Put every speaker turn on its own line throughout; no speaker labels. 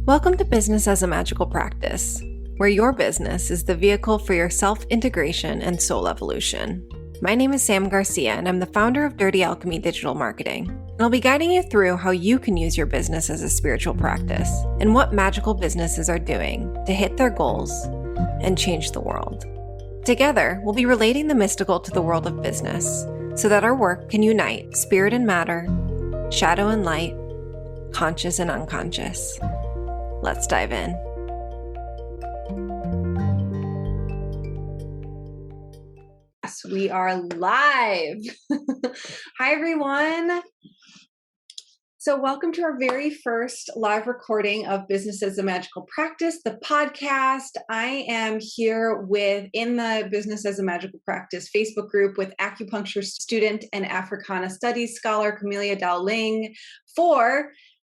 Welcome to Business as a Magical Practice, where your business is the vehicle for your self-integration and soul evolution. My name is Sam Garcia, and I'm the founder of Dirty Alchemy Digital Marketing. And I'll be guiding you through how you can use your business as a spiritual practice and what magical businesses are doing to hit their goals and change the world. Together, we'll be relating the mystical to the world of business so that our work can unite spirit and matter, shadow and light, conscious and unconscious. Let's dive in. Yes, we are live. Hi, everyone. So welcome to our very first live recording of Business as a Magical Practice, the podcast. I am here in the Business as a Magical Practice Facebook group with acupuncture student and Africana studies scholar Camellia Dao-Ling for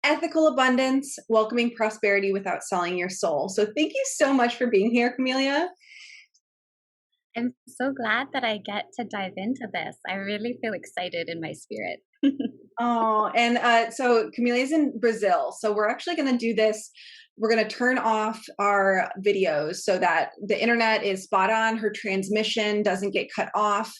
ethical abundance, welcoming prosperity without selling your soul. So thank you so much for being here, Camellia.
I'm so glad that I get to dive into this. I really feel excited in my spirit.
So Camelia's in Brazil. So we're actually going to do this. We're going to turn off our videos so that the internet is spot on. Her transmission doesn't get cut off.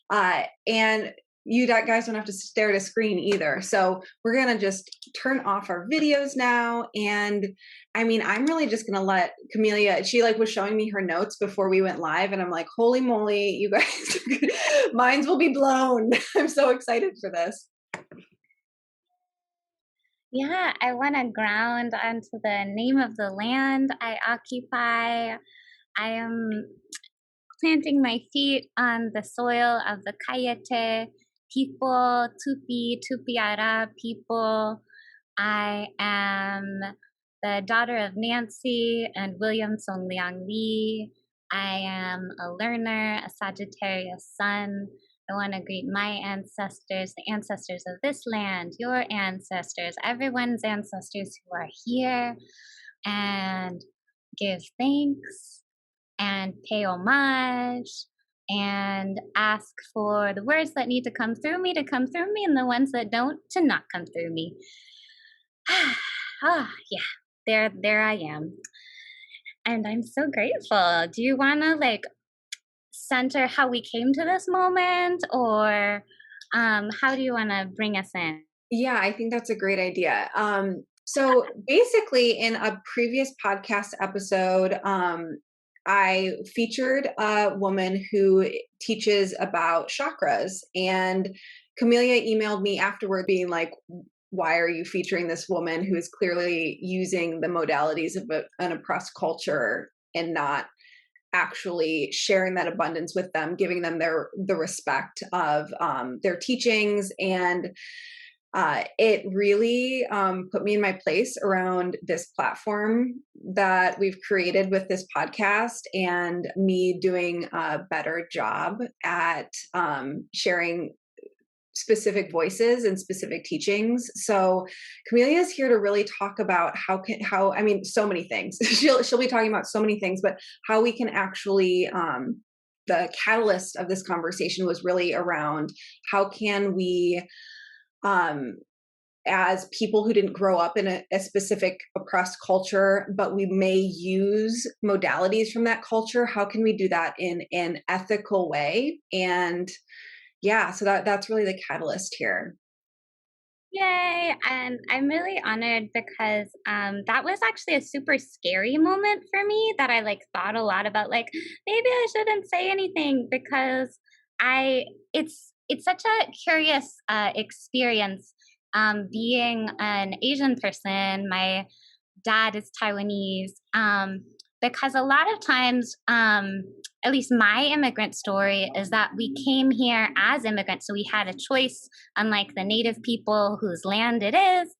And you guys don't have to stare at a screen either. So we're going to just turn off our videos now. And I mean, I'm really just going to let Camellia, she was showing me her notes before we went live. And I'm like, holy moly, you guys, minds will be blown. I'm so excited for this.
Yeah, I want to ground onto the name of the land I occupy. I am planting my feet on the soil of the Kayete people, Tupi-Ara people. I am the daughter of Nancy and William Song Liang Lee. I am a learner, a Sagittarius sun. I want to greet my ancestors, the ancestors of this land, your ancestors, everyone's ancestors who are here, and give thanks and pay homage and ask for the words that need to come through me, and the ones that don't to not come through me. Yeah, there I am. And I'm so grateful. Do you want to center how we came to this moment, or how do you want to bring us in?
Yeah, I think that's a great idea. So basically in a previous podcast episode, I featured a woman who teaches about chakras, and Camellia emailed me afterward being like, why are you featuring this woman who is clearly using the modalities of an oppressed culture and not actually sharing that abundance with them, giving them the respect of their teachings. And it really put me in my place around this platform that we've created with this podcast, and me doing a better job at sharing specific voices and specific teachings. So Camellia is here to really talk about so many things. She'll be talking about so many things, but how we can actually the catalyst of this conversation was really around how can we as people who didn't grow up in a specific oppressed culture, but we may use modalities from that culture, how can we do that in an ethical way? And yeah, so that's really the catalyst here.
Yay! And I'm really honored because that was actually a super scary moment for me, that I thought a lot about maybe I shouldn't say anything, because it's such a curious experience being an Asian person. My dad is Taiwanese, because a lot of times, at least my immigrant story is that we came here as immigrants. So we had a choice, unlike the native people whose land it is,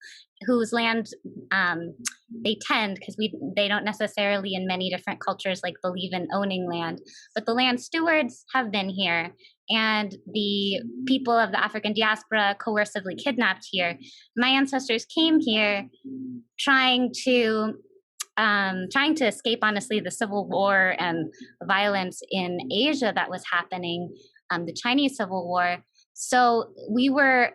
whose land they tend, because they don't necessarily in many different cultures believe in owning land, but the land stewards have been here, and the people of the African diaspora coercively kidnapped here. My ancestors came here trying to escape, honestly, the civil war and violence in Asia that was happening, the Chinese Civil War. So we were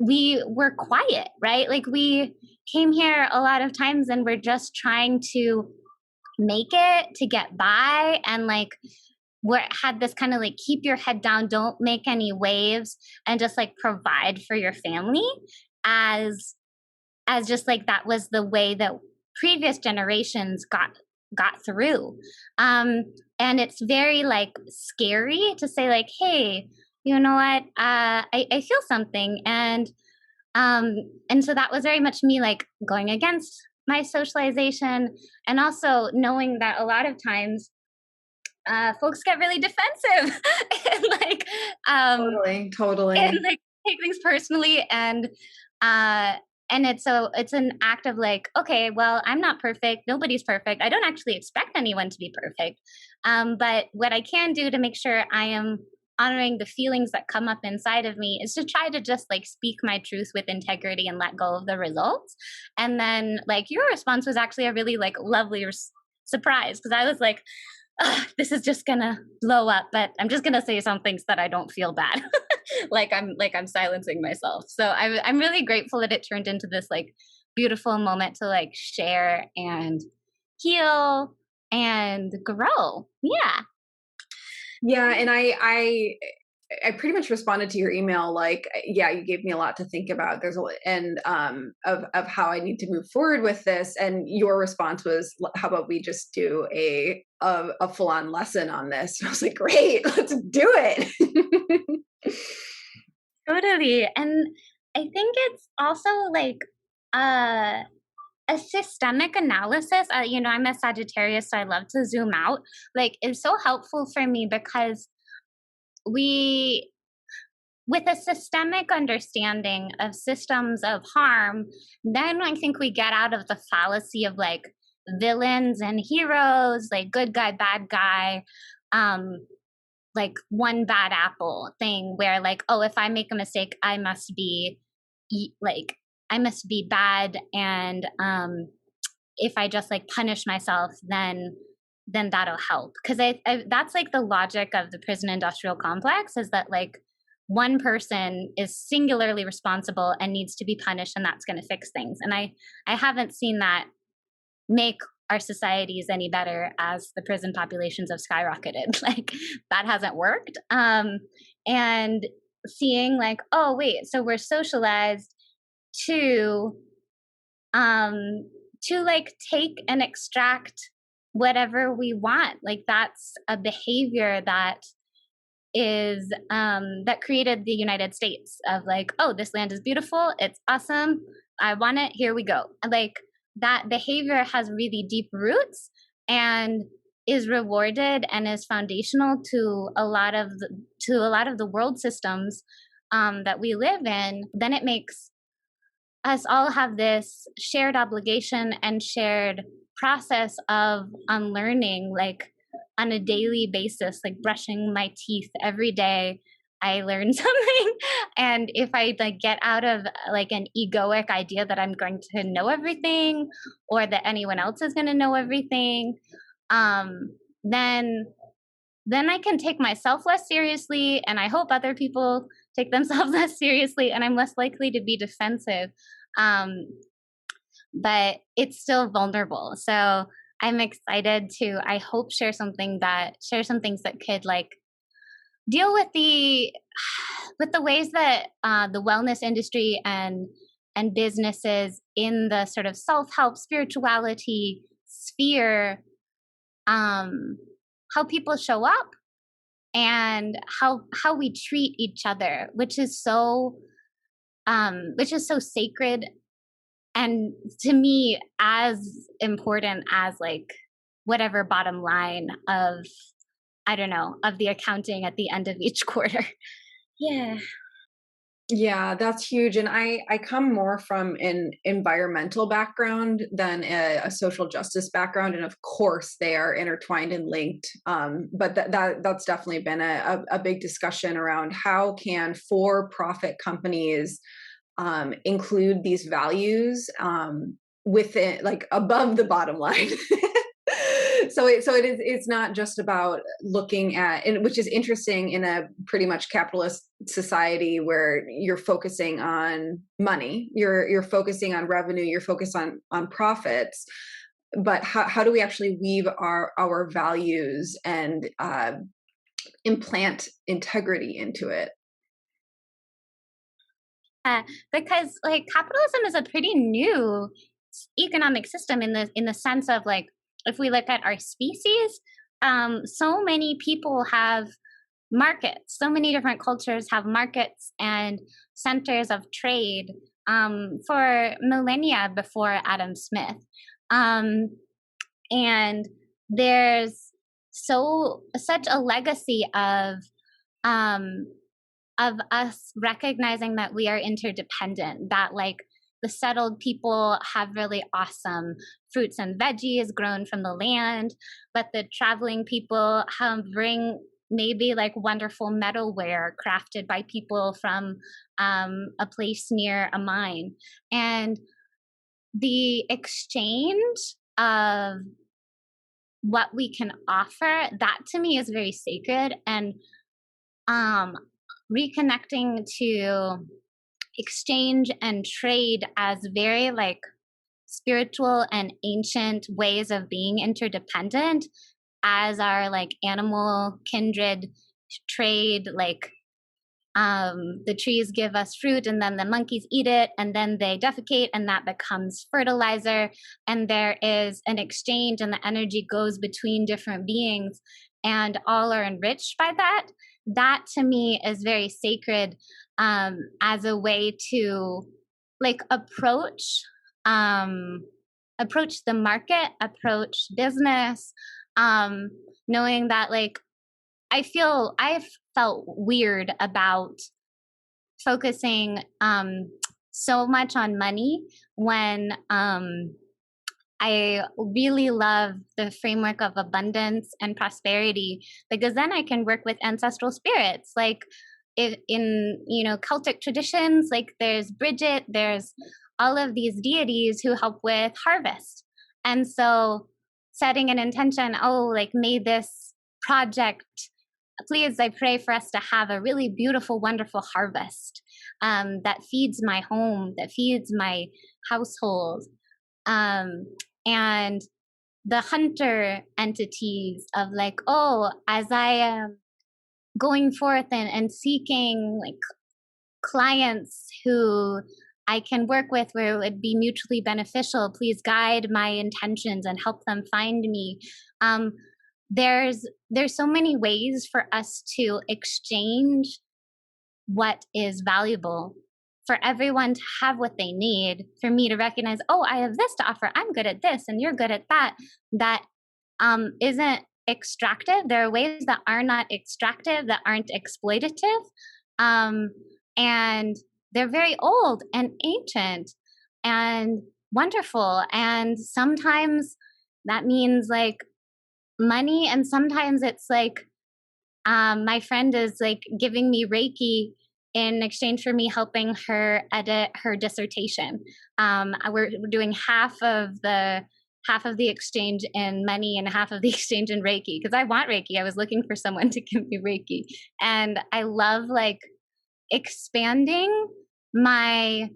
we were quiet, right? Like we came here a lot of times and we're just trying to make it, to get by, and like where had this kind of like keep your head down, don't make any waves, and just like provide for your family, as just like that was the way that previous generations got through. um and it's very like scary to say like, hey, you know what, I feel something. Um and so that was very much me like going against my socialization, and also knowing that a lot of times folks get really defensive and like um
Totally,
and
totally.
like take things personally. Uh and it's an act of like, okay, well, I'm not perfect, nobody's perfect, I don't actually expect anyone to be perfect, but what I can do to make sure I am honoring the feelings that come up inside of me is to try to just like speak my truth with integrity and let go of the results. And then like your response was actually a really like lovely surprise, because I was like, "Ugh, this is just gonna blow up, but I'm just gonna say some things that I don't feel bad." Like I'm silencing myself. So I'm really grateful that it turned into this like beautiful moment to like share and heal and grow. Yeah.
Yeah, and I pretty much responded to your email like, yeah, you gave me a lot to think about. There's a and of how I need to move forward with this. And your response was, how about we just do a full on lesson on this? And I was like, great, let's do it.
Totally. And I think it's also like uh a systemic analysis. I'm a Sagittarius, so I love to zoom out. Like, it's so helpful for me because we, with a systemic understanding of systems of harm, then I think we get out of the fallacy of like villains and heroes, like good guy, bad guy, um, like one bad apple thing where like, oh, if I make a mistake, I must be like, I must be bad, and if I just like punish myself, then that'll help. Because I that's like the logic of the prison industrial complex, is that like one person is singularly responsible and needs to be punished, and that's going to fix things. And I haven't seen that make our societies any better as the prison populations have skyrocketed. Like that hasn't worked. And seeing like, oh wait, so we're socialized to um like take and extract whatever we want. Like that's a behavior that is that created the United States, of like, oh, this land is beautiful, it's awesome, I want it, here we go. Like that behavior has really deep roots and is rewarded and is foundational to a lot of the world systems that we live in. Then it makes us all have this shared obligation and shared process of unlearning, like on a daily basis, like brushing my teeth every day. I learn something. And if I like get out of like an egoic idea that I'm going to know everything, or that anyone else is going to know everything, um, then I can take myself less seriously, and I hope other people take themselves less seriously, and I'm less likely to be defensive. Um, but it's still vulnerable. So I'm excited to, I hope, share some things that could like deal with the ways that the wellness industry and businesses in the sort of self-help spirituality sphere, um, how people show up, and how we treat each other, which is so sacred, and to me as important as like whatever bottom line of, I don't know, of the accounting at the end of each quarter. Yeah.
Yeah, that's huge. And I come more from an environmental background than a social justice background. And of course they are intertwined and linked. But that's definitely been a big discussion around how can for-profit companies include these values within, like above the bottom line. it's not just about looking at, and which is interesting in a pretty much capitalist society where you're focusing on money, you're focusing on revenue, you're focused on profits. But how do we actually weave our values and implant integrity into it?
Because like capitalism is a pretty new economic system in the sense of like, if we look at our species, so many people have markets, so many different cultures have markets and centers of trade for millennia before Adam Smith. Um, and there's such a legacy um, of us recognizing that we are interdependent, that like the settled people have really awesome fruits and veggies grown from the land, but the traveling people bring maybe like wonderful metalware crafted by people from a place near a mine. And the exchange of what we can offer, that to me is very sacred. And reconnecting to exchange and trade as very like spiritual and ancient ways of being interdependent, as our like animal kindred trade, like the trees give us fruit and then the monkeys eat it and then they defecate and that becomes fertilizer, and there is an exchange and the energy goes between different beings and all are enriched by that. That to me is very sacred, as a way to like approach the market, approach business, knowing that like I've felt weird about focusing so much on money when I really love the framework of abundance and prosperity, because then I can work with ancestral spirits. Like in Celtic traditions, like there's Bridget, there's all of these deities who help with harvest. And so setting an intention, like may this project, please, I pray for us to have a really beautiful, wonderful harvest that feeds my home, that feeds my household. And the hunter entities of like, as I am going forth and seeking like clients who I can work with where it would be mutually beneficial, please guide my intentions and help them find me. There's so many ways for us to exchange what is valuable, for everyone to have what they need, for me to recognize, I have this to offer, I'm good at this and you're good at that. That isn't extractive. There are ways that are not extractive, that aren't exploitative, and they're very old and ancient and wonderful. And sometimes that means like money, and sometimes it's like my friend is like giving me Reiki in exchange for me helping her edit her dissertation. We're doing half of the exchange in money and half of the exchange in Reiki, because I want Reiki. I was looking for someone to give me Reiki, and I love like expanding my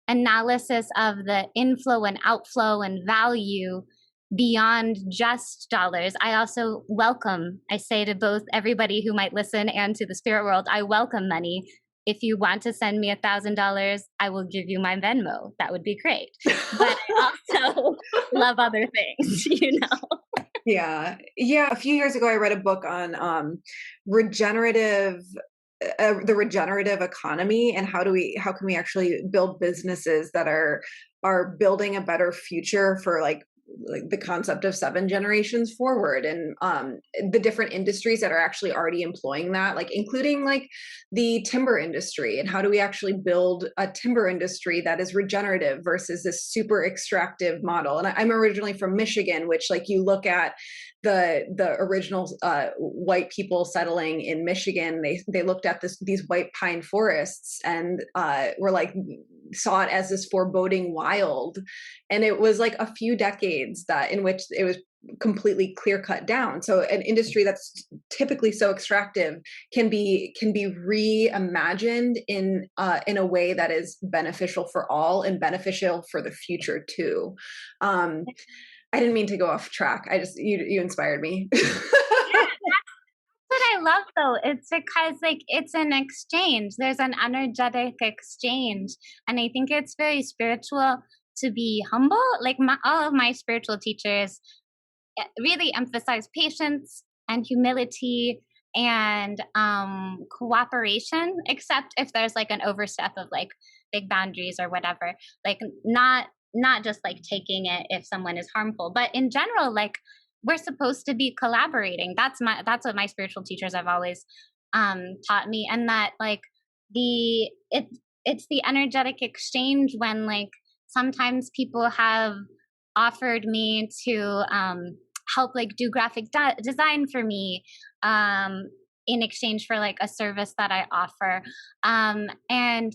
analysis of the inflow and outflow and value beyond just dollars. I also welcome, I say to both everybody who might listen and to the spirit world, I welcome money. If you want to send me $1,000, I will give you my Venmo. That would be great. But I also love other things,
Yeah. A few years ago, I read a book on the regenerative economy, and how can we actually build businesses that are building a better future for like the concept of 7 generations forward, and the different industries that are actually already employing that, like including like the timber industry, and how do we actually build a timber industry that is regenerative versus this super extractive model. And I'm originally from Michigan, which like you look at the original white people settling in Michigan, they looked at these white pine forests and were like, saw it as this foreboding wild. And it was like a few decades that in which it was completely clear cut down. So an industry that's typically so extractive can be reimagined in a way that is beneficial for all and beneficial for the future too. I didn't mean to go off track. I just you inspired me.
What I love though, it's because like it's an exchange. There's an energetic exchange. And I think it's very spiritual to be humble. Like all of my spiritual teachers really emphasize patience and humility and cooperation, except if there's like an overstep of like big boundaries or whatever. Like not just like taking it if someone is harmful, but in general, like we're supposed to be collaborating. That's what my spiritual teachers have always taught me. And that like it's the energetic exchange when like sometimes people have offered me to help like do graphic design for me in exchange for like a service that I offer. And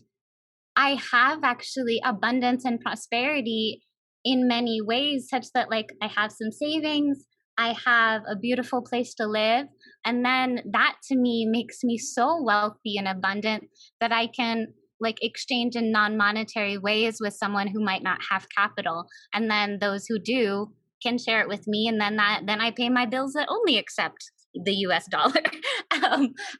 I have actually abundance and prosperity in many ways, such that like I have some savings, I have a beautiful place to live. And then that to me makes me so wealthy and abundant that I can like exchange in non-monetary ways with someone who might not have capital. And then those who do can share it with me. And then I pay my bills that only accept the US dollar.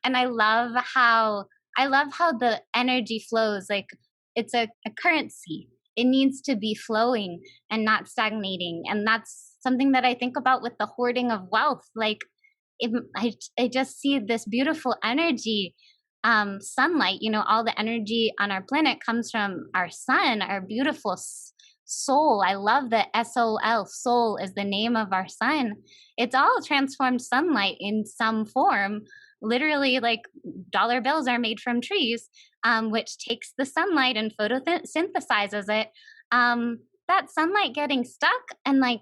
And I love how the energy flows. Like it's a currency. It needs to be flowing and not stagnating. And that's something that I think about with the hoarding of wealth. Like I just see this beautiful energy, sunlight, you know, all the energy on our planet comes from our sun, our beautiful soul. I love the SOL, soul is the name of our sun. It's all transformed sunlight in some form. Literally, like dollar bills are made from trees, which takes the sunlight and photosynthesizes it. That sunlight getting stuck and like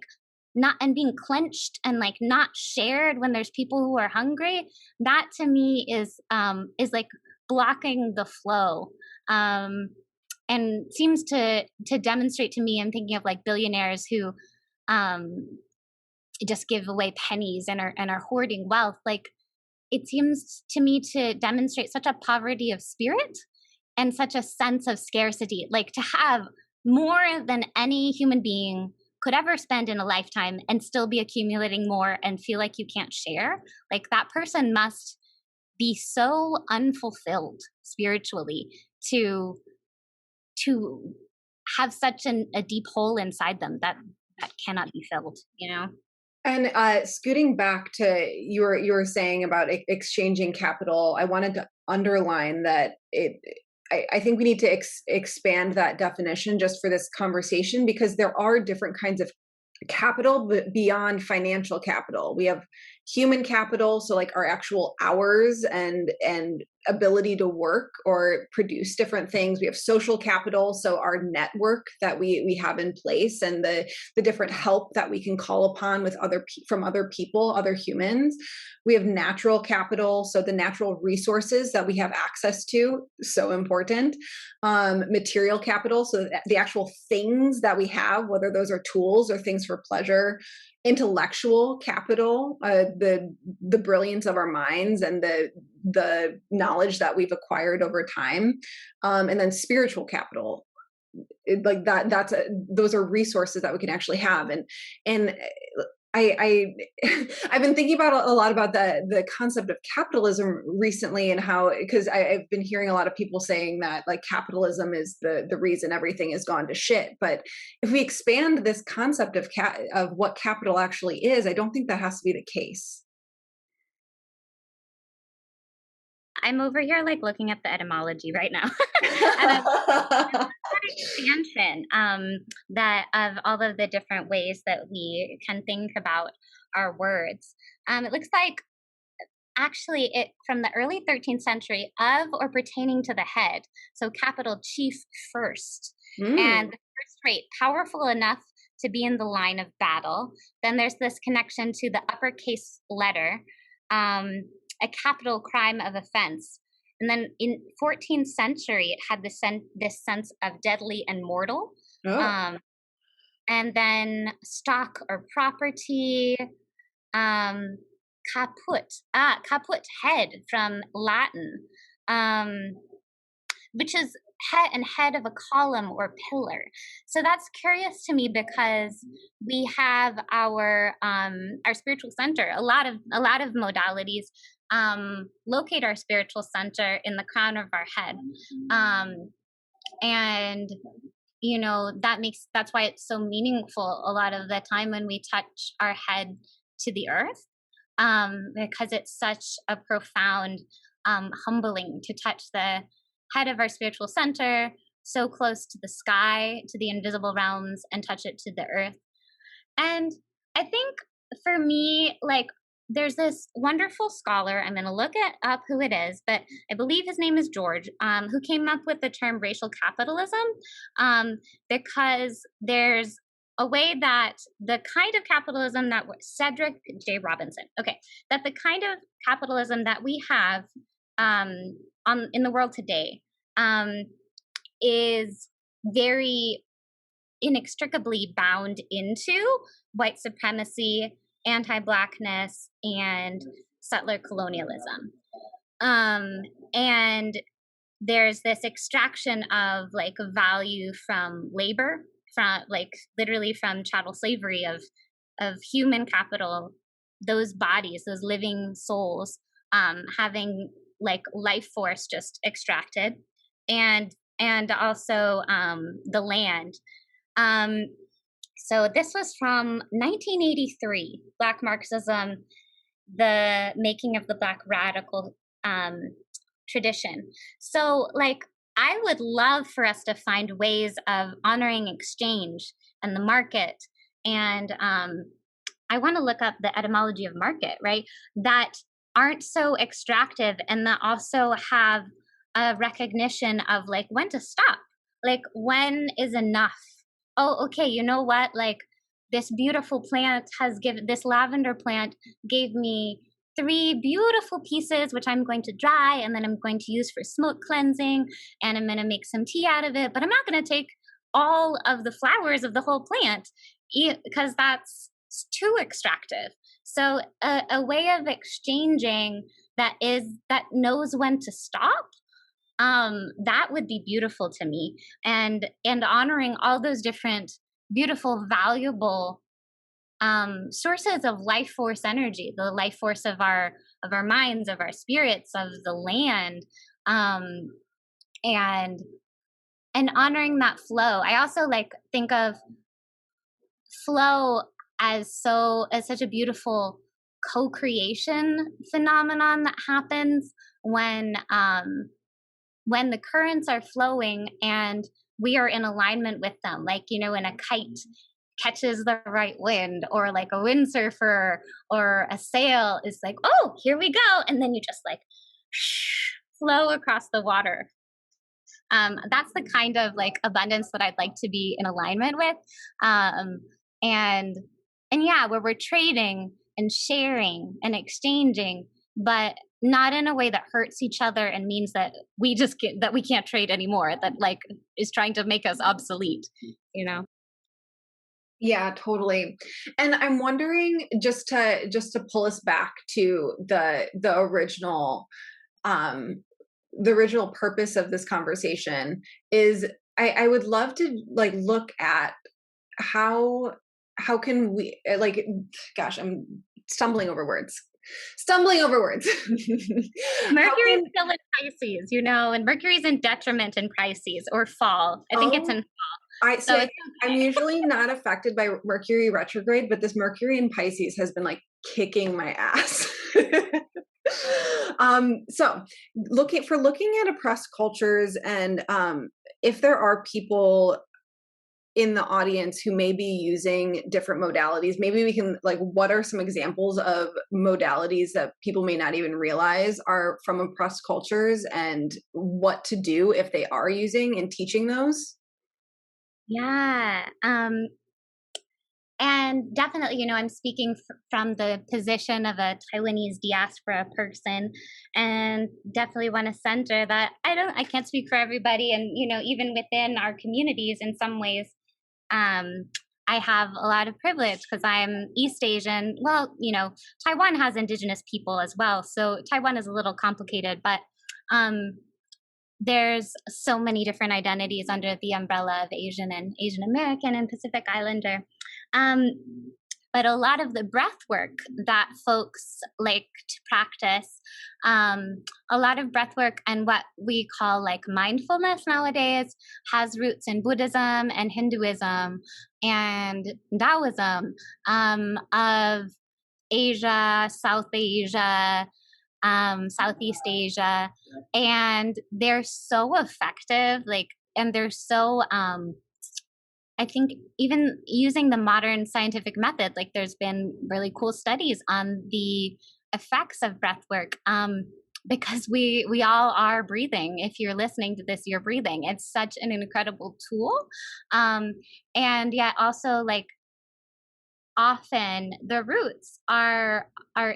not and being clenched and like not shared when there's people who are hungry, that to me is like blocking the flow. And seems to demonstrate to me, I'm thinking of like billionaires who just give away pennies and are hoarding wealth. Like it seems to me to demonstrate such a poverty of spirit and such a sense of scarcity. Like to have more than any human being could ever spend in a lifetime and still be accumulating more and feel like you can't share. Like that person must be so unfulfilled spiritually to have such a deep hole inside them that cannot be filled, you know?
And scooting back to you were saying about exchanging capital, I wanted to underline that I think we need to expand that definition just for this conversation, because there are different kinds of capital, but beyond financial capital. We have human capital, so like our actual hours and ability to work or produce different things. We have social capital, so our network that we have in place and the different help that we can call upon with from other people, other humans. We have natural capital, so the natural resources that we have access to, so important. Material capital, so the actual things that we have, whether those are tools or things for pleasure. Intellectual capital, the brilliance of our minds and the knowledge that we've acquired over time, and then spiritual capital, like those are resources that we can actually have. And I've been thinking about a lot about the concept of capitalism recently, and how, because I've been hearing a lot of people saying that like capitalism is the reason everything has gone to shit. But if we expand this concept of what capital actually is, I don't think that has to be the case.
I'm over here like looking at the etymology right now. And I'm expansion that of all of the different ways that we can think about our words. It looks like actually it from the early 13th century, of or pertaining to the head. So capital chief first. And the first rate, powerful enough to be in the line of battle. Then there's this connection to the uppercase letter, a capital crime of offense. And then in 14th century, it had this sense of deadly and mortal.
Oh.
Um, and then stock or property, um, caput, head from Latin, um, which is head of a column or pillar. So that's curious to me because we have our spiritual center. A lot of modalities locate our spiritual center in the crown of our head, and that's why it's so meaningful a lot of the time when we touch our head to the earth, because it's such a profound humbling to touch the head of our spiritual center so close to the sky, to the invisible realms, and touch it to the earth. And I think for me, like, there's this wonderful scholar, I'm going to look it up who it is, but I believe his name is George, who came up with the term racial capitalism, because there's a way that the kind of capitalism that Cedric J. Robinson, that the kind of capitalism that we have in the world today is very inextricably bound into white supremacy, anti-Blackness, and settler colonialism. And there's this extraction of like value from labor, from like literally from chattel slavery of human capital, those bodies, those living souls, having like life force just extracted, and also the land. So this was from 1983, Black Marxism, the making of the Black radical tradition. So like, I would love for us to find ways of honoring exchange and the market. And I want to look up the etymology of market, right? That aren't so extractive and that also have a recognition of like when to stop, like when is enough. Oh, okay, you know what? Like this beautiful plant this lavender plant gave me 3 beautiful pieces, which I'm going to dry and then I'm going to use for smoke cleansing, and I'm going to make some tea out of it, but I'm not going to take all of the flowers of the whole plant because that's too extractive. So a way of exchanging that knows when to stop, that would be beautiful to me, and honoring all those different beautiful, valuable sources of life force energy, the life force of our minds, of our spirits, of the land, and honoring that flow. I also like think of flow as such a beautiful co-creation phenomenon that happens when the currents are flowing and we are in alignment with them, like, when a kite catches the right wind, or like a windsurfer or a sail is like, oh, here we go, and then you just like flow across the water. That's the kind of like abundance that I'd like to be in alignment with, and yeah, where we're trading and sharing and exchanging, but not in a way that hurts each other and means that we can't trade anymore, that like is trying to make us obsolete,
Yeah, totally. And I'm wondering, just to pull us back to the original purpose of this conversation is, I would love to like look at how can we, like, gosh, I'm stumbling over words.
Mercury's still in Pisces, and Mercury's in detriment in Pisces, or fall. I think it's in fall.
I'm usually not affected by Mercury retrograde, but this Mercury in Pisces has been like kicking my ass. So looking at oppressed cultures, and if there are people in the audience who may be using different modalities, maybe we can, like, what are some examples of modalities that people may not even realize are from oppressed cultures, and what to do if they are using and teaching those?
Yeah. And and definitely, I'm speaking from the position of a Taiwanese diaspora person, and definitely want to center that I can't speak for everybody, and even within our communities, in some ways, um, I have a lot of privilege because I'm East Asian. Well, Taiwan has indigenous people as well, so Taiwan is a little complicated, but um, there's so many different identities under the umbrella of Asian and Asian American and Pacific Islander. Um, but a lot of the breath work that folks like to practice, a lot of breath work and what we call like mindfulness nowadays has roots in Buddhism and Hinduism and Taoism, of Asia, South Asia, Southeast Asia, and they're so effective, and they're so, I think even using the modern scientific method, like there's been really cool studies on the effects of breath work, because we all are breathing. If you're listening to this, you're breathing. It's such an incredible tool. And yet also like often the roots are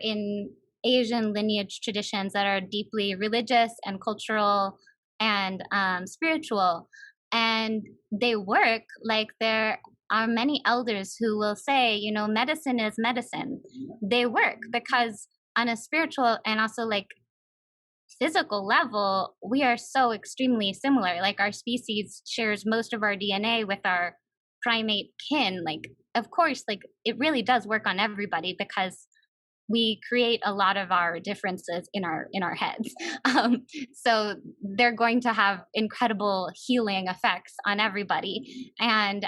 in Asian lineage traditions that are deeply religious and cultural and spiritual, and they work. Like there are many elders who will say, medicine is medicine. They work because on a spiritual and also like physical level, we are so extremely similar. Like our species shares most of our DNA with our primate kin. Like, of course, like it really does work on everybody because we create a lot of our differences in our heads. So they're going to have incredible healing effects on everybody, and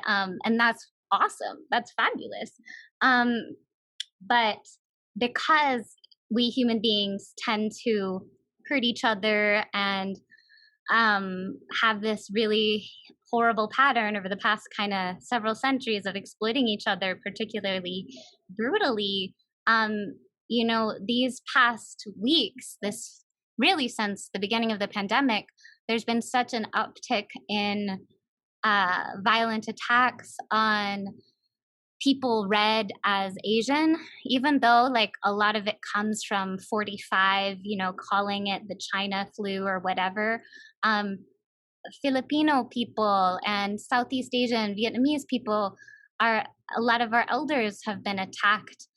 that's awesome. That's fabulous. But because we human beings tend to hurt each other and have this really horrible pattern over the past kind of several centuries of exploiting each other, particularly brutally. These past weeks, this really since the beginning of the pandemic, there's been such an uptick in violent attacks on people read as Asian, even though like a lot of it comes from 45, calling it the China flu or whatever. Filipino people and Southeast Asian, Vietnamese people a lot of our elders have been attacked,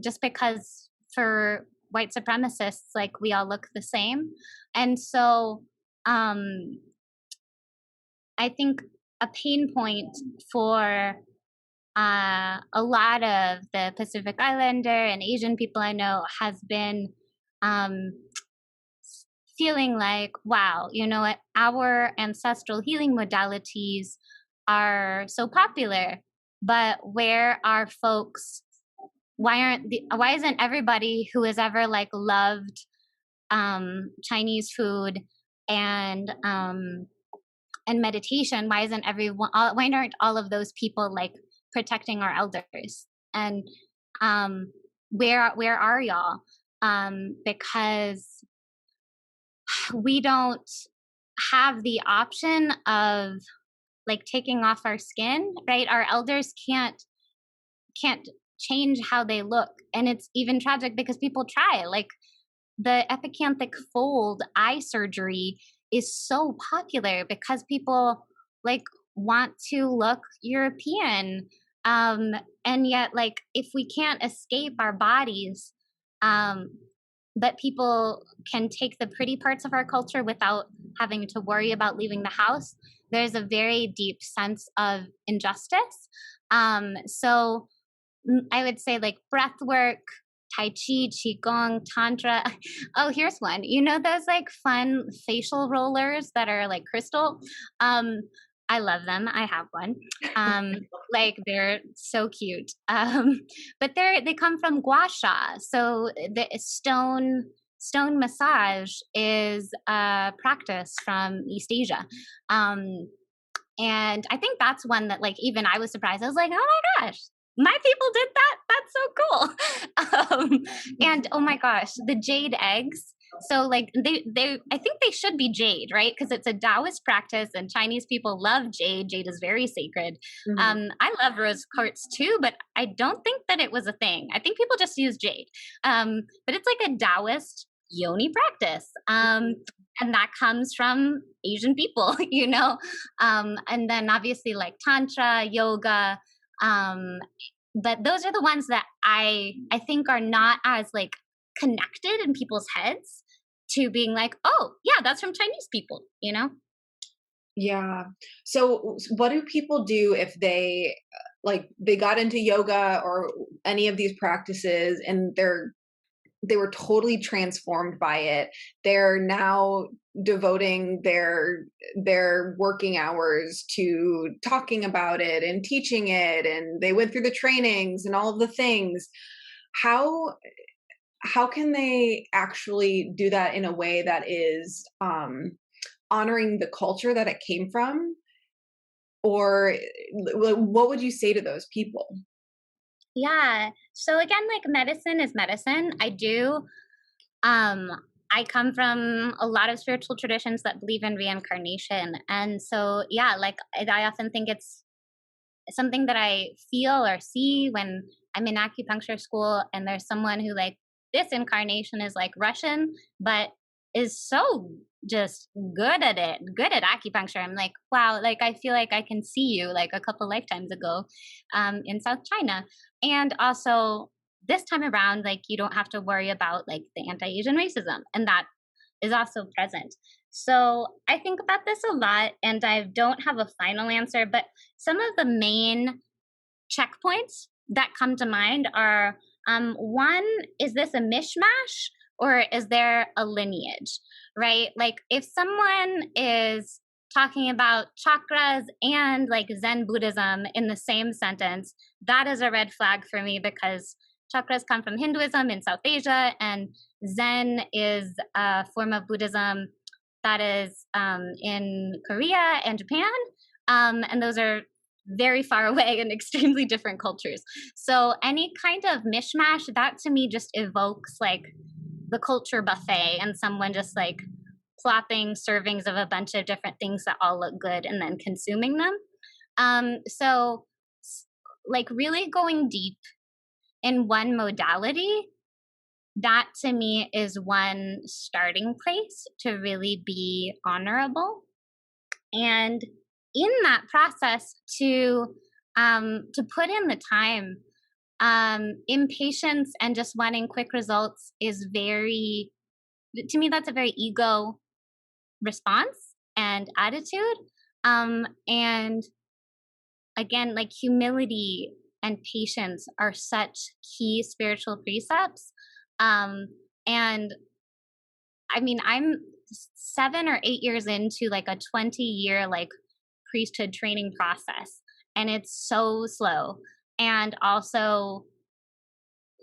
just because for white supremacists, like we all look the same. And so I think a pain point for a lot of the Pacific Islander and Asian people I know has been feeling like, wow, what, our ancestral healing modalities are so popular, but where are folks? Why isn't everybody who has ever like loved Chinese food and meditation, why aren't all of those people like protecting our elders? And where are y'all? Because we don't have the option of like taking off our skin, right? Our elders can't change how they look, and it's even tragic because people try. Like the epicanthic fold eye surgery is so popular because people like want to look European, and yet like if we can't escape our bodies, but people can take the pretty parts of our culture without having to worry about leaving the house, there's a very deep sense of injustice. So I would say like breath work, Tai Chi, Qigong, Tantra. Oh, here's one. Those like fun facial rollers that are like crystal? I love them. I have one. Like they're so cute. But they come from guasha. So the stone massage is a practice from East Asia. And I think that's one that like even I was surprised. I was like, oh my gosh, my people did that. That's so cool. And oh my gosh, the jade eggs So like I think they should be jade, right? Because it's a Taoist practice, and Chinese people love jade. Jade is very sacred.
Mhm.
I love rose quartz too, but I don't think that it was a thing. I think people just use jade. But it's like a Taoist yoni practice. And that comes from Asian people, you know? And then obviously like tantra, yoga, um, but those are the ones that I think are not as like connected in people's heads to being like, oh yeah, that's from Chinese people, you know?
Yeah. So what do people do if they like they got into yoga or any of these practices and they were totally transformed by it. They're now devoting their working hours to talking about it and teaching it, and they went through the trainings and all of the things. How how can they actually do that in a way that is honoring the culture that it came from? Or what would you say to those people?
Yeah. So again, like medicine is medicine. Um I come from a lot of spiritual traditions that believe in reincarnation. And so yeah, like I often think it's something that I feel or see when I'm in acupuncture school and there's someone who like this incarnation is like Russian, but is so just good at it, good at acupuncture. I'm like, wow, like I feel like I can see you like a couple lifetimes ago in South China. And also this time around, like you don't have to worry about like the anti-Asian racism. And that is also present. So I think about this a lot and I don't have a final answer, but some of the main checkpoints that come to mind are one, is this a mishmash or is there a lineage, right? Like if someone is talking about chakras and like Zen Buddhism in the same sentence, that is a red flag for me because chakras come from Hinduism in South Asia and Zen is a form of Buddhism that is in Korea and Japan. And those are very far away and extremely different cultures. So any kind of mishmash, that to me just evokes like the culture buffet and someone just like plopping servings of a bunch of different things that all look good and then consuming them. So like really going deep in one modality, that to me is one starting place to really be honorable. And in that process to put in the time, impatience and just wanting quick results is very, to me that's a very ego response and attitude. And again, like humility and patience are such key spiritual precepts. um and I mean, I'm 7 or 8 years into like a 20-year like priesthood training process, and it's so slow and also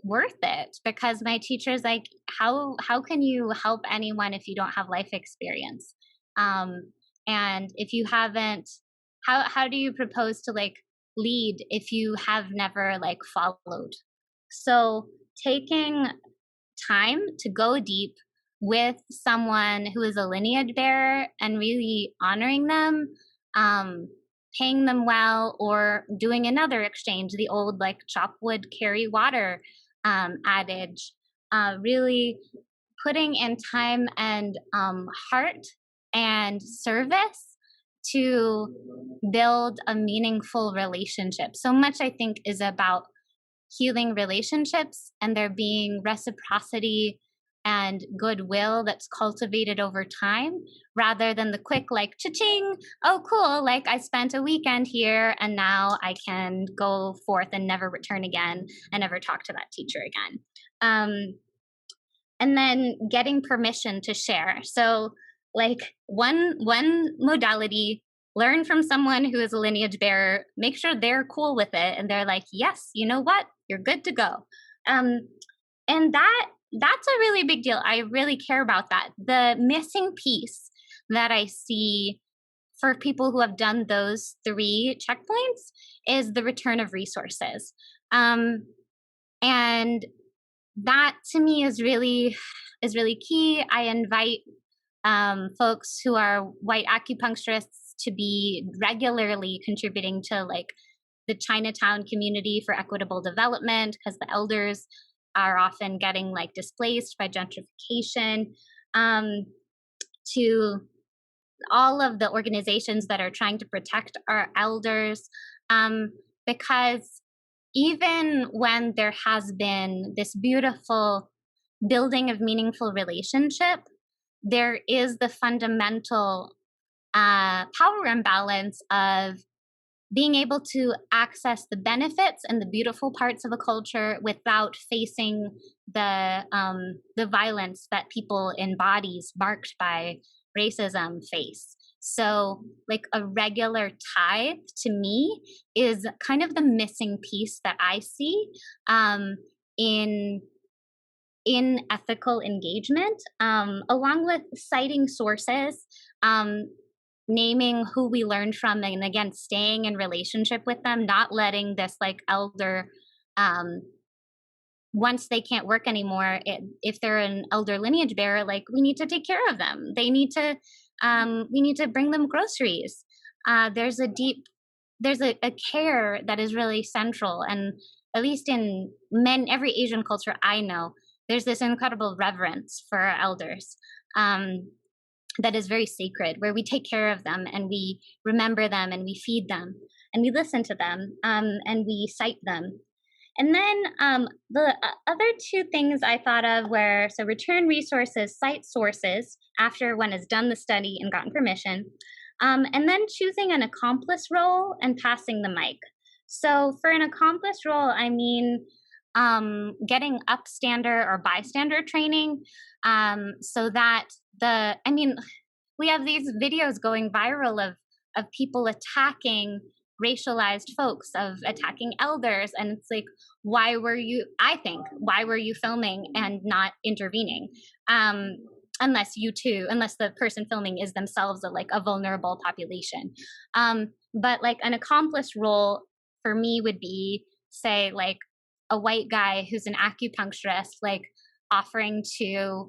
worth it because my teacher's like, how can you help anyone if you don't have life experience? Um, and if you haven't, how do you propose to like lead if you have never like followed? So taking time to go deep with someone who is a lineage bearer and really honoring them, um, paying them well, or doing another exchange, the old like chop wood, carry water adage, really putting in time and heart and service to build a meaningful relationship. So much, I think, is about healing relationships and there being reciprocity and goodwill that's cultivated over time rather than the quick like cha-ching, oh cool, like I spent a weekend here and now I can go forth and never return again and never talk to that teacher again. And then getting permission to share. So like one modality, learn from someone who is a lineage bearer, make sure they're cool with it and they're like, yes, you know what, you're good to go. And that's a really big deal. I really care about that. The missing piece that I see for people who have done those 3 checkpoints is the return of resources. And that to me is really key. I invite folks who are white acupuncturists to be regularly contributing to like the Chinatown community for equitable development, because the elders are often getting like displaced by gentrification. Um, to all of the organizations that are trying to protect our elders, um, because even when there has been this beautiful building of meaningful relationship, there is the fundamental power imbalance of being able to access the benefits and the beautiful parts of a culture without facing the violence that people in bodies marked by racism face. So, like a regular tithe to me is kind of the missing piece that I see um, in ethical engagement, along with citing sources, um, naming who we learned from, and again, staying in relationship with them, not letting this like elder, um, once they can't work anymore, if they're an elder lineage bearer, like we need to take care of them. They need to, we need to bring them groceries. There's a deep, there's a care that is really central. And at least in every Asian culture I know, there's this incredible reverence for our elders. That is very sacred, where we take care of them and we remember them and we feed them and we listen to them, and we cite them. And then the other two things I thought of were, so return resources, cite sources after one has done the study and gotten permission, and then choosing an accomplice role and passing the mic. So for an accomplice role, I mean getting upstander or bystander training, so that I mean, we have these videos going viral of people attacking racialized folks, of attacking elders, and it's like, why were you? I think, why were you filming and not intervening? Unless the person filming is themselves a vulnerable population. But like an accomplice role for me would be, say, like a white guy who's an acupuncturist, like offering to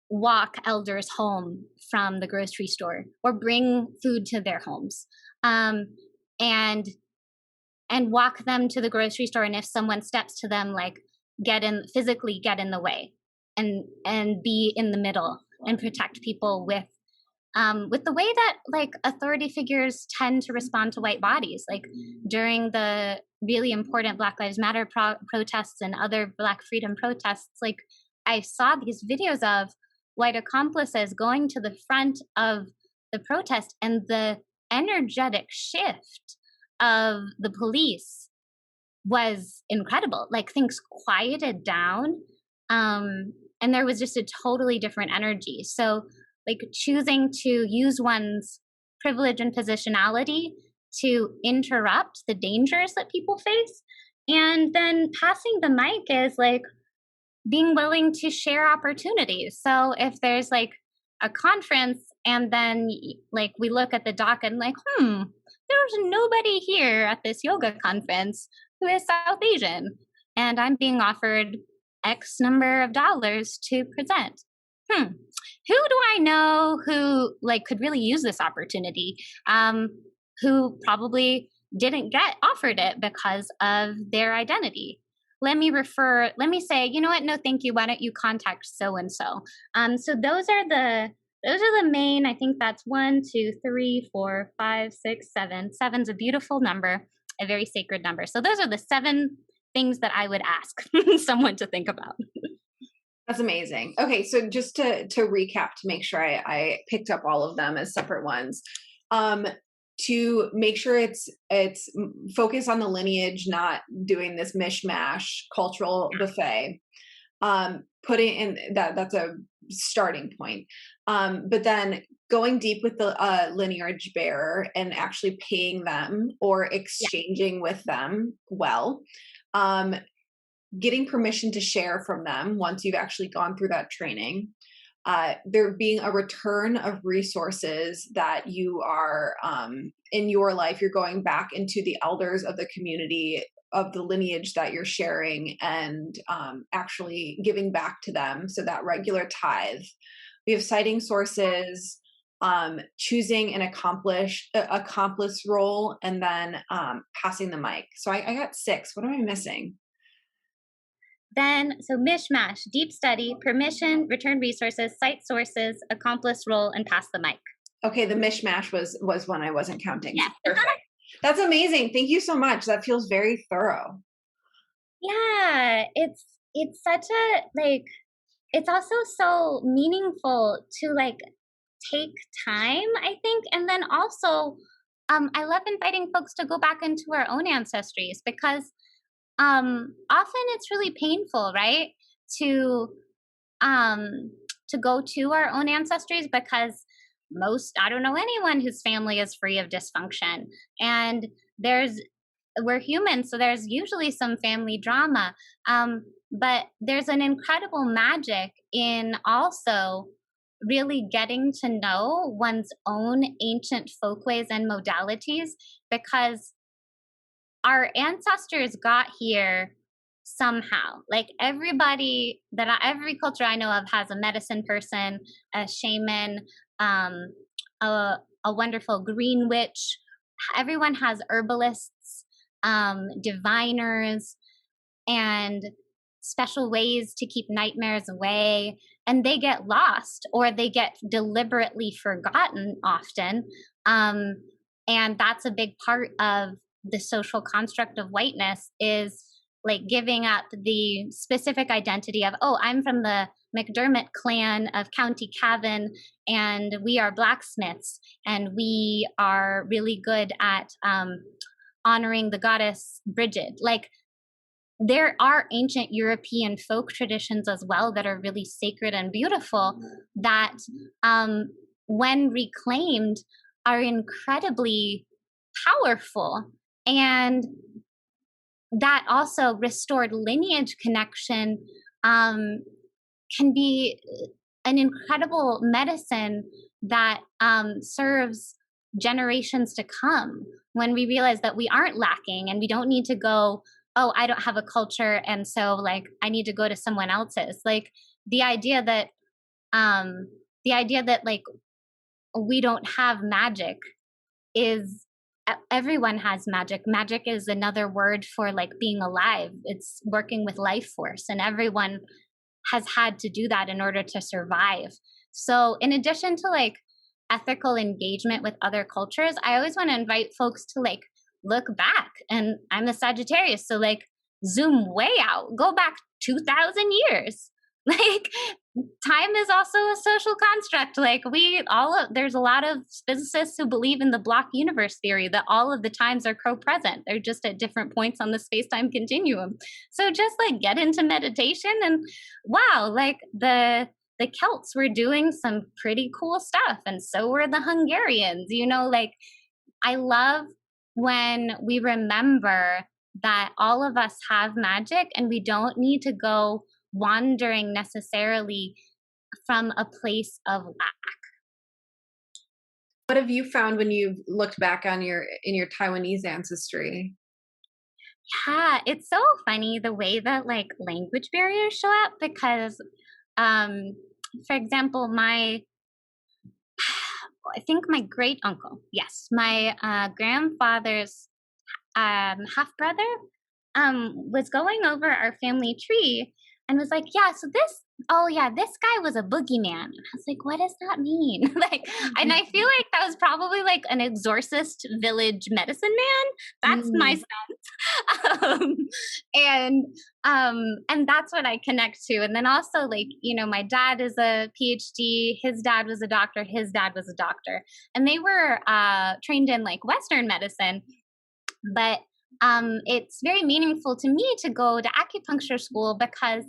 walk elders home from the grocery store or bring food to their homes, and walk them to the grocery store. And if someone steps to them, like physically get in the way, and be in the middle and protect people with the way that like authority figures tend to respond to white bodies. Like during the really important Black Lives Matter protests and other Black freedom protests, like I saw these videos of white accomplices going to the front of the protest, and the energetic shift of the police was incredible. Like things quieted down, and there was just a totally different energy. So like choosing to use one's privilege and positionality to interrupt the dangers that people face, and then passing the mic is like being willing to share opportunities. So if there's like a conference, and then like we look at the docket and like, there's nobody here at this yoga conference who is South Asian, and I'm being offered X number of dollars to present. Who do I know who like could really use this opportunity? Who probably didn't get offered it because of their identity. Let me say, you know what? No, thank you. Why don't you contact so and so? So those are the main. I think that's 1, 2, 3, 4, 5, 6, 7. Seven's a beautiful number, a very sacred number. So those are the 7 things that I would ask someone to think about.
That's amazing. Okay, so just to recap, to make sure I picked up all of them as separate ones. To make sure it's focus on the lineage, not doing this mishmash cultural buffet. Putting in that's a starting point. But then going deep with the lineage bearer and actually paying them or exchanging with them well. Getting permission to share from them once you've actually gone through that training. There being a return of resources that you are in your life, you're going back into the elders of the community the lineage that you're sharing, and actually giving back to them. So that regular tithe. We have citing sources, choosing an accomplice role, and then passing the mic. So I got 6. What am I missing?
Then, so mishmash, deep study, permission, return resources, cite sources, accomplice role, and pass the mic.
Okay, the mishmash was one I wasn't counting.
Yeah.
Perfect. That's amazing. Thank you so much. That feels very thorough.
Yeah, it's such a like it's also so meaningful to like take time, I think, and then also I love inviting folks to go back into our own ancestries because often it's really painful, right? To um to go to our own ancestries because I don't know anyone whose family is free of dysfunction, and there's we're human, so there's usually some family drama, but there's an incredible magic in also really getting to know one's own ancient folkways and modalities, because our ancestors got here somehow. Like every culture I know of has a medicine person, a shaman, um, a wonderful green witch. Everyone has herbalists, diviners, and special ways to keep nightmares away. And they get lost or they get deliberately forgotten often. And that's a big part of the social construct of whiteness, is like giving up the specific identity of, oh, I'm from the McDermott clan of County Cavan, and we are blacksmiths, and we are really good at honoring the goddess Bridget. Like, there are ancient European folk traditions as well that are really sacred and beautiful that, when reclaimed, are incredibly powerful. And that also restored lineage connection can be an incredible medicine that serves generations to come, when we realize that we aren't lacking and we don't need to go, oh, I don't have a culture, and so like I need to go to someone else's. Like the idea that like we don't have magic is, everyone has magic. Magic is another word for like being alive. It's working with life force, and everyone has had to do that in order to survive. So in addition to like ethical engagement with other cultures, I always want to invite folks to like look back. And I'm a Sagittarius, so like zoom way out, go back 2,000 years. Like time is also a social construct. Like there's a lot of physicists who believe in the block universe theory, that all of the times are co-present. They're just at different points on the space-time continuum. So just like get into meditation, and wow, like the Celts were doing some pretty cool stuff, and so were the Hungarians. Like I love when we remember that all of us have magic, and we don't need to go wandering necessarily from a place of lack.
What have you found when you've looked back on your Taiwanese ancestry?
Yeah, it's so funny the way that like language barriers show up, because for example, I think my great uncle, yes, my grandfather's half brother was going over our family tree and was like, yeah, so this guy was a boogeyman. And I was like, what does that mean? Like, and I feel like that was probably like an exorcist village medicine man. That's my sense. And that's what I connect to. And then also like, my dad is a PhD, his dad was a doctor, his dad was a doctor. And they were trained in like Western medicine. But it's very meaningful to me to go to acupuncture school because,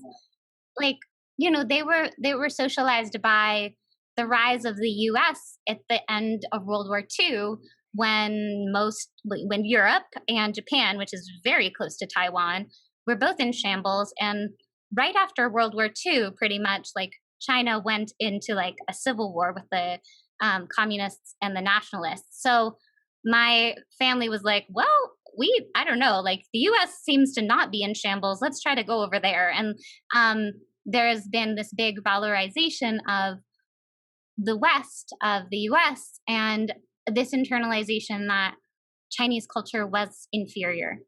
like, they were socialized by the rise of the U.S. at the end of World War II, when Europe and Japan, which is very close to Taiwan, were both in shambles. And right after World War II, pretty much like China went into like a civil war with the communists and the nationalists. So my family was like, well, I don't know, like the US seems to not be in shambles. Let's try to go over there. And there's been this big valorization of the West, of the US, and this internalization that Chinese culture was inferior.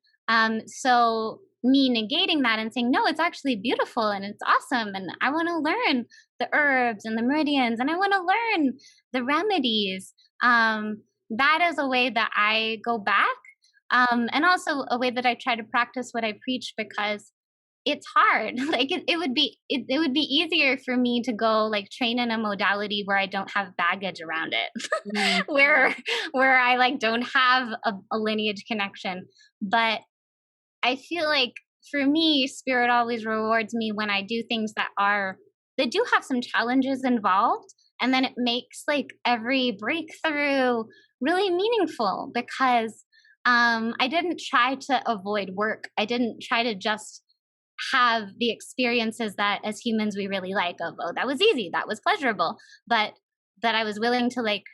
So me negating that and saying, no, it's actually beautiful and it's awesome. And I want to learn the herbs and the meridians and I want to learn the remedies. That is a way that I go back. And also a way that I try to practice what I preach, because it's hard. Like it would be would be easier for me to go like train in a modality where I don't have baggage around it,
Mm.
where I like don't have a lineage connection. But I feel like for me, spirit always rewards me when I do things that do have some challenges involved, and then it makes like every breakthrough really meaningful, because I didn't try to avoid work. I didn't try to just have the experiences that as humans we really like of, oh, that was easy, that was pleasurable, but that I was willing to like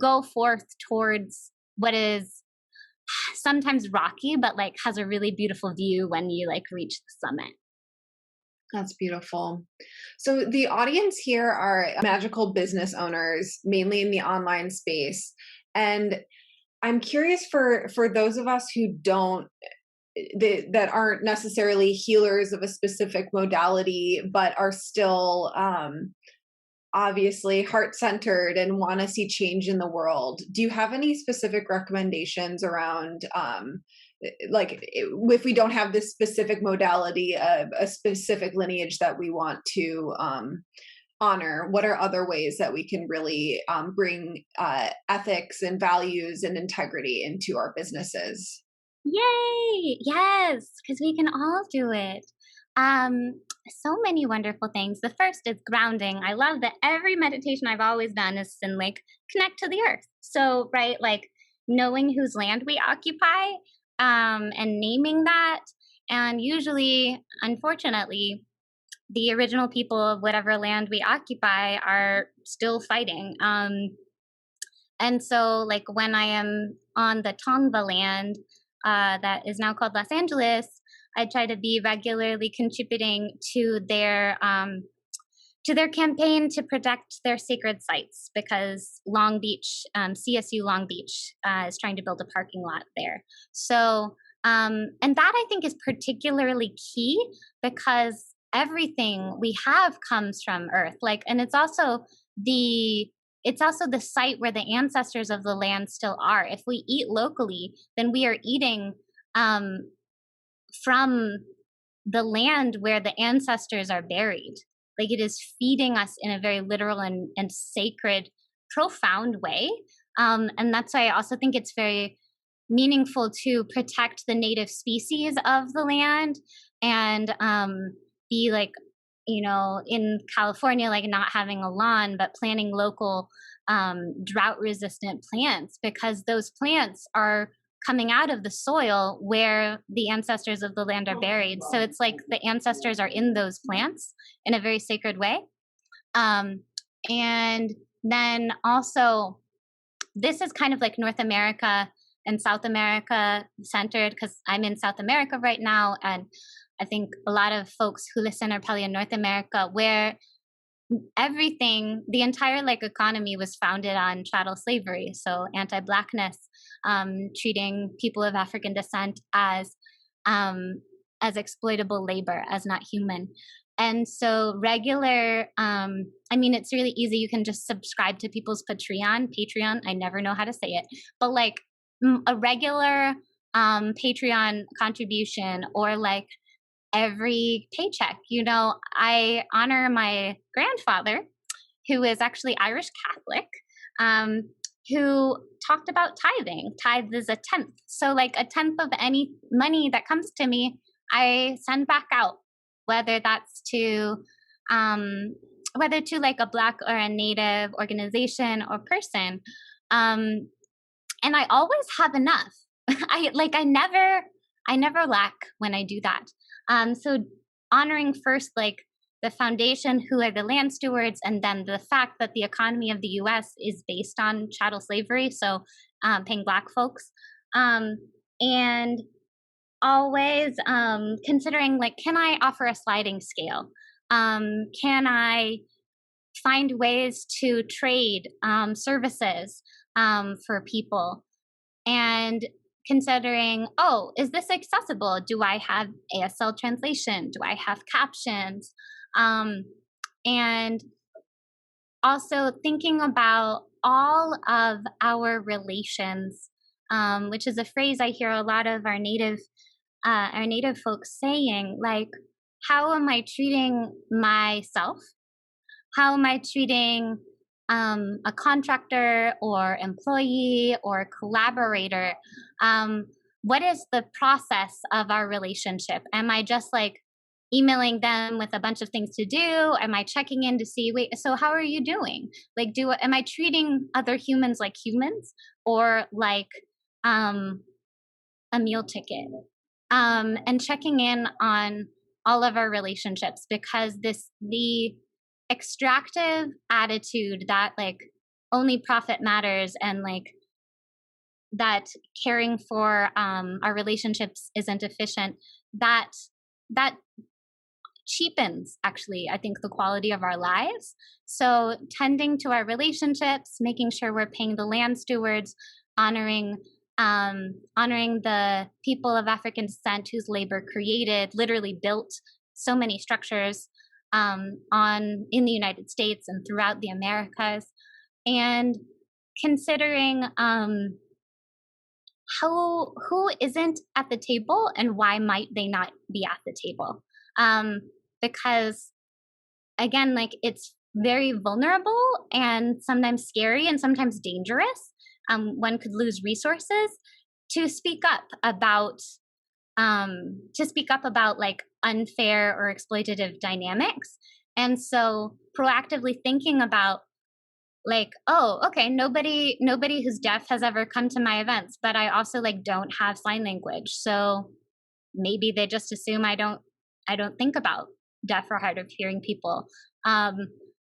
go forth towards what is sometimes rocky, but like has a really beautiful view when you like reach the summit.
That's beautiful. So the audience here are magical business owners, mainly in the online space. And I'm curious for those of us who don't that aren't necessarily healers of a specific modality, but are still obviously heart-centered and want to see change in the world. Do you have any specific recommendations around like if we don't have this specific modality, a specific lineage that we want to honor, what are other ways that we can really bring ethics and values and integrity into our businesses?
Yay! Yes, because we can all do it. Um, so many wonderful things. The first is grounding. I love that every meditation I've always done is in like connect to the earth. So, right, like knowing whose land we occupy, and naming that. And usually, unfortunately, the original people of whatever land we occupy are still fighting. And so, like when I am on the Tongva land, that is now called Los Angeles, I try to be regularly contributing to their campaign to protect their sacred sites, because Long Beach, CSU Long Beach, is trying to build a parking lot there. So, and that I think is particularly key, because everything we have comes from Earth. Like, and it's also the site where the ancestors of the land still are. If we eat locally, then we are eating from the land where the ancestors are buried. Like it is feeding us in a very literal and sacred, profound way. And that's why I also think it's very meaningful to protect the native species of the land, and be like, in California, like not having a lawn, but planting local drought resistant plants, because those plants are coming out of the soil where the ancestors of the land are buried. So it's like the ancestors are in those plants in a very sacred way. And then also, this is kind of like North America and South America centered, because I'm in South America right now. And I think a lot of folks who listen are probably in North America, where the entire like economy was founded on chattel slavery. So anti-Blackness, treating people of African descent as exploitable labor, as not human. And so it's really easy. You can just subscribe to people's Patreon. I never know how to say it, but like a regular Patreon contribution, or like every paycheck. I honor my grandfather, who is actually Irish Catholic, who talked about tithing. Tithe is a tenth. So like a tenth of any money that comes to me, I send back out, whether that's to like a Black or a Native organization or person. And I always have enough. I never lack when I do that. So honoring first, like the foundation, who are the land stewards, and then the fact that the economy of the U.S. is based on chattel slavery, so paying Black folks, and always considering like, can I offer a sliding scale? Can I find ways to trade services for people? And considering, oh, is this accessible? Do I have ASL translation? Do I have captions? Um, and also thinking about all of our relations, which is a phrase I hear a lot of our native folks saying, like, how am I treating myself? How am I treating a contractor or employee or collaborator? What is the process of our relationship? Am I just like emailing them with a bunch of things to do? Am I checking in to see, wait, so how are you doing? Like, am I treating other humans like humans or like um, a meal ticket? And checking in on all of our relationships, because the extractive attitude that like only profit matters and like that caring for our relationships isn't efficient, that that cheapens actually, I think, the quality of our lives. So tending to our relationships, making sure we're paying the land stewards, honoring honoring the people of African descent whose labor created, literally built so many structures on in the United States and throughout the Americas, and considering who isn't at the table and why might they not be at the table, because again, like, it's very vulnerable and sometimes scary and sometimes dangerous. One could lose resources to speak up about like unfair or exploitative dynamics. And so proactively thinking about like, oh, okay, nobody who's deaf has ever come to my events, but I also like don't have sign language, so maybe they just assume I don't think about deaf or hard of hearing people. um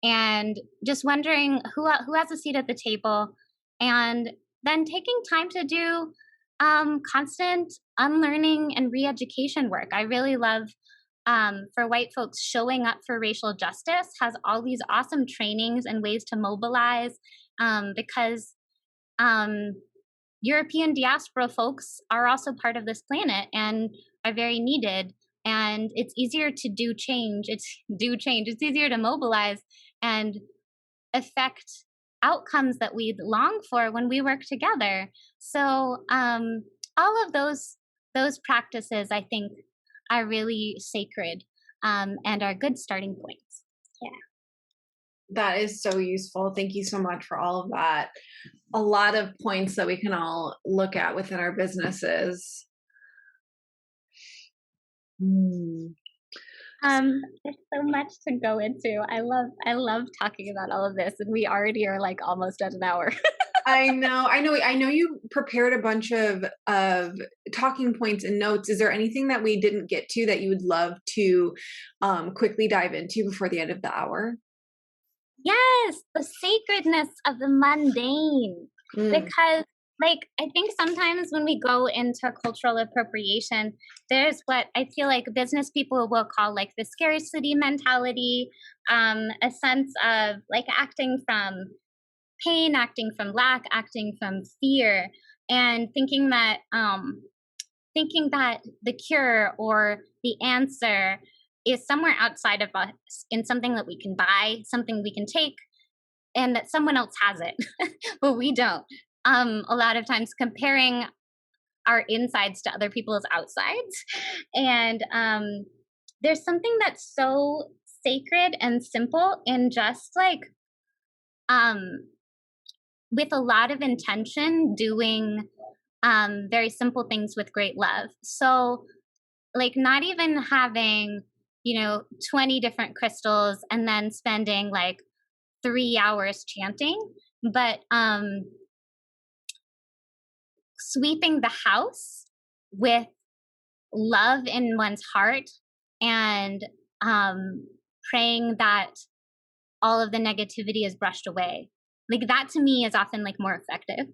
and just wondering who has a seat at the table, and then taking time to do constant unlearning and re-education work. I really love, for white folks, showing up for racial justice has all these awesome trainings and ways to mobilize, because um, European diaspora folks are also part of this planet and are very needed. And it's easier to do change. It's easier to mobilize and affect outcomes that we long for when we work together. So all of those practices, I think, are really sacred, and are good starting points. Yeah.
That is so useful. Thank you so much for all of that. A lot of points that we can all look at within our businesses. Hmm.
There's so much to go into. I love talking about all of this, and we already are like almost at an hour.
I know you prepared a bunch of talking points and notes. Is there anything that we didn't get to that you would love to quickly dive into before the end of the hour?
Yes, the sacredness of the mundane.
Mm.
Because, like, I think sometimes when we go into cultural appropriation, there's what I feel like business people will call like the scarcity mentality, a sense of like acting from pain, acting from lack, acting from fear, and thinking that the cure or the answer is somewhere outside of us, in something that we can buy, something we can take, and that someone else has it, but we don't. A lot of times comparing our insides to other people's outsides. And there's something that's so sacred and simple in just like, um, with a lot of intention, doing very simple things with great love. So, like, not even having, 20 different crystals and then spending like 3 hours chanting, but sweeping the house with love in one's heart, and praying that all of the negativity is brushed away. Like, that to me is often like more effective.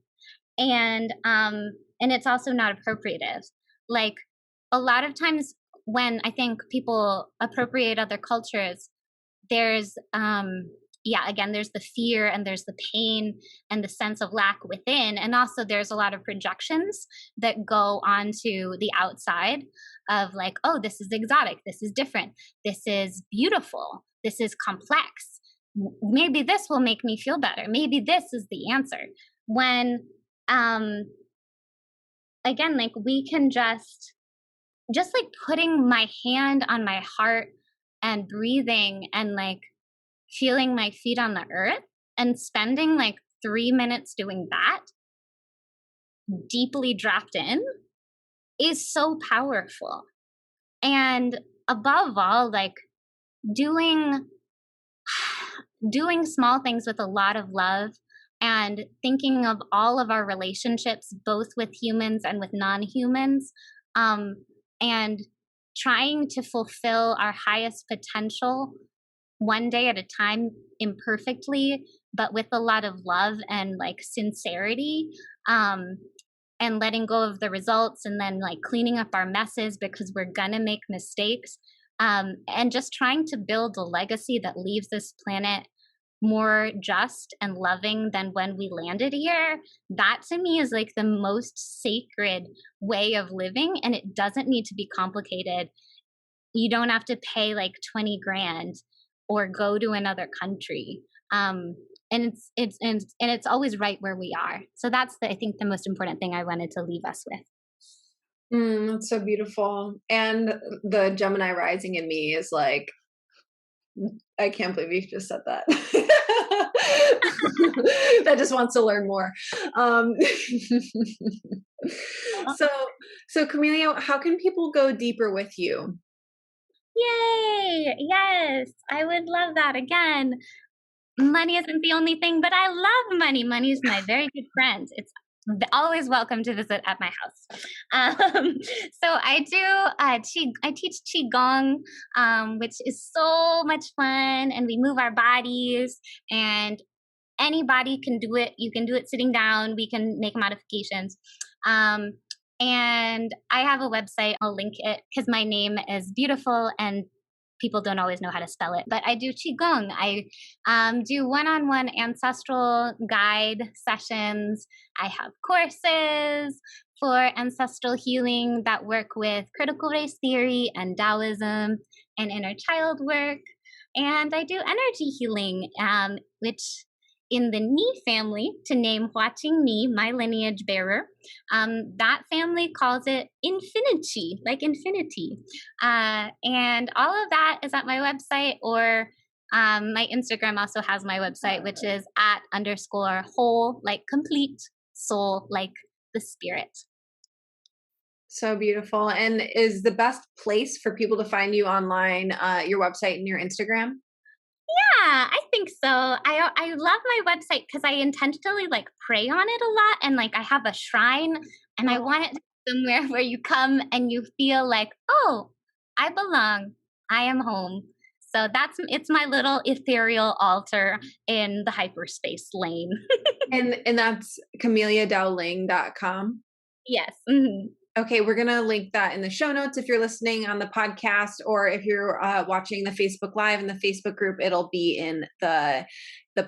And and it's also not appropriative. Like a lot of times when I think people appropriate other cultures, there's again, there's the fear and there's the pain and the sense of lack within, and also there's a lot of projections that go onto the outside of like, oh, this is exotic, this is different, this is beautiful, this is complex, maybe this will make me feel better, maybe this is the answer. When again, like we can just like putting my hand on my heart and breathing and like feeling my feet on the earth and spending like 3 minutes doing that, deeply dropped in, is so powerful. And above all, like doing small things with a lot of love and thinking of all of our relationships, both with humans and with non-humans, and trying to fulfill our highest potential one day at a time, imperfectly, but with a lot of love and like sincerity, and letting go of the results, and then like cleaning up our messes because we're gonna make mistakes, and just trying to build a legacy that leaves this planet more just and loving than when we landed here. That to me is like the most sacred way of living, and it doesn't need to be complicated. You don't have to pay like 20 grand or go to another country, and it's always right where we are. So that's I think the most important thing I wanted to leave us with.
That's so beautiful. And the Gemini rising in me is like, I can't believe you just said that. That just wants to learn more. So Camellia, how can people go deeper with you?
Yay! Yes, I would love that. Again, money isn't the only thing, but I love money. Money is my very good friend. It's always welcome to visit at my house. So I teach Qigong, which is so much fun, and we move our bodies, and anybody can do it. You can do it sitting down. We can make modifications. And I have a website. I'll link it because my name is beautiful and people don't always know how to spell it. But I do Qigong. I do one-on-one ancestral guide sessions. I have courses for ancestral healing that work with critical race theory and Taoism and inner child work. And I do energy healing, which in the Ni family, to name Huaqing Ni, my lineage bearer, that family calls it infinity, like infinity. And all of that is at my website, or my Instagram also has my website, which is @_whole, like complete, soul, like the spirit.
So beautiful. And is the best place for people to find you online your website and your Instagram?
Yeah, I think so. I love my website because I intentionally like pray on it a lot, and like I have a shrine, and I want it to be somewhere where you come and you feel like, oh, I belong, I am home. So it's my little ethereal altar in the hyperspace lane.
And that's CameliaDao-Ling.com.
Yes. Mm-hmm.
Okay, we're going to link that in the show notes if you're listening on the podcast, or if you're watching the Facebook Live in the Facebook group, it'll be in the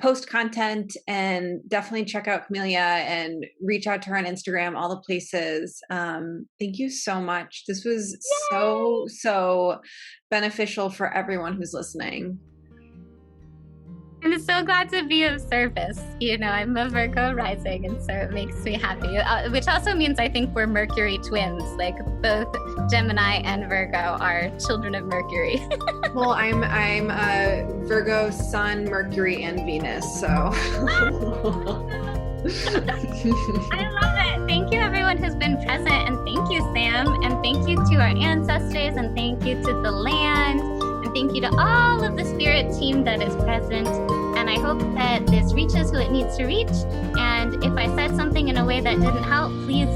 post content. And definitely check out Camellia and reach out to her on Instagram, all the places. Thank you so much. This was so beneficial for everyone who's listening.
I'm so glad to be of service. You know, I'm a Virgo rising, and so it makes me happy. Which also means I think we're Mercury twins. Like both Gemini and Virgo are children of Mercury.
Well, I'm a Virgo, Sun, Mercury, and Venus. So
I love it. Thank you, everyone who's been present, and thank you, Sam, and thank you to our ancestors, and thank you to the land. Thank you to all of the spirit team that is present. And I hope that this reaches who it needs to reach. And if I said something in a way that didn't help, please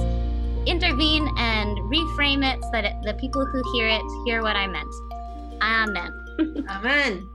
intervene and reframe it so that the people who hear it hear what I meant. Amen.
Amen.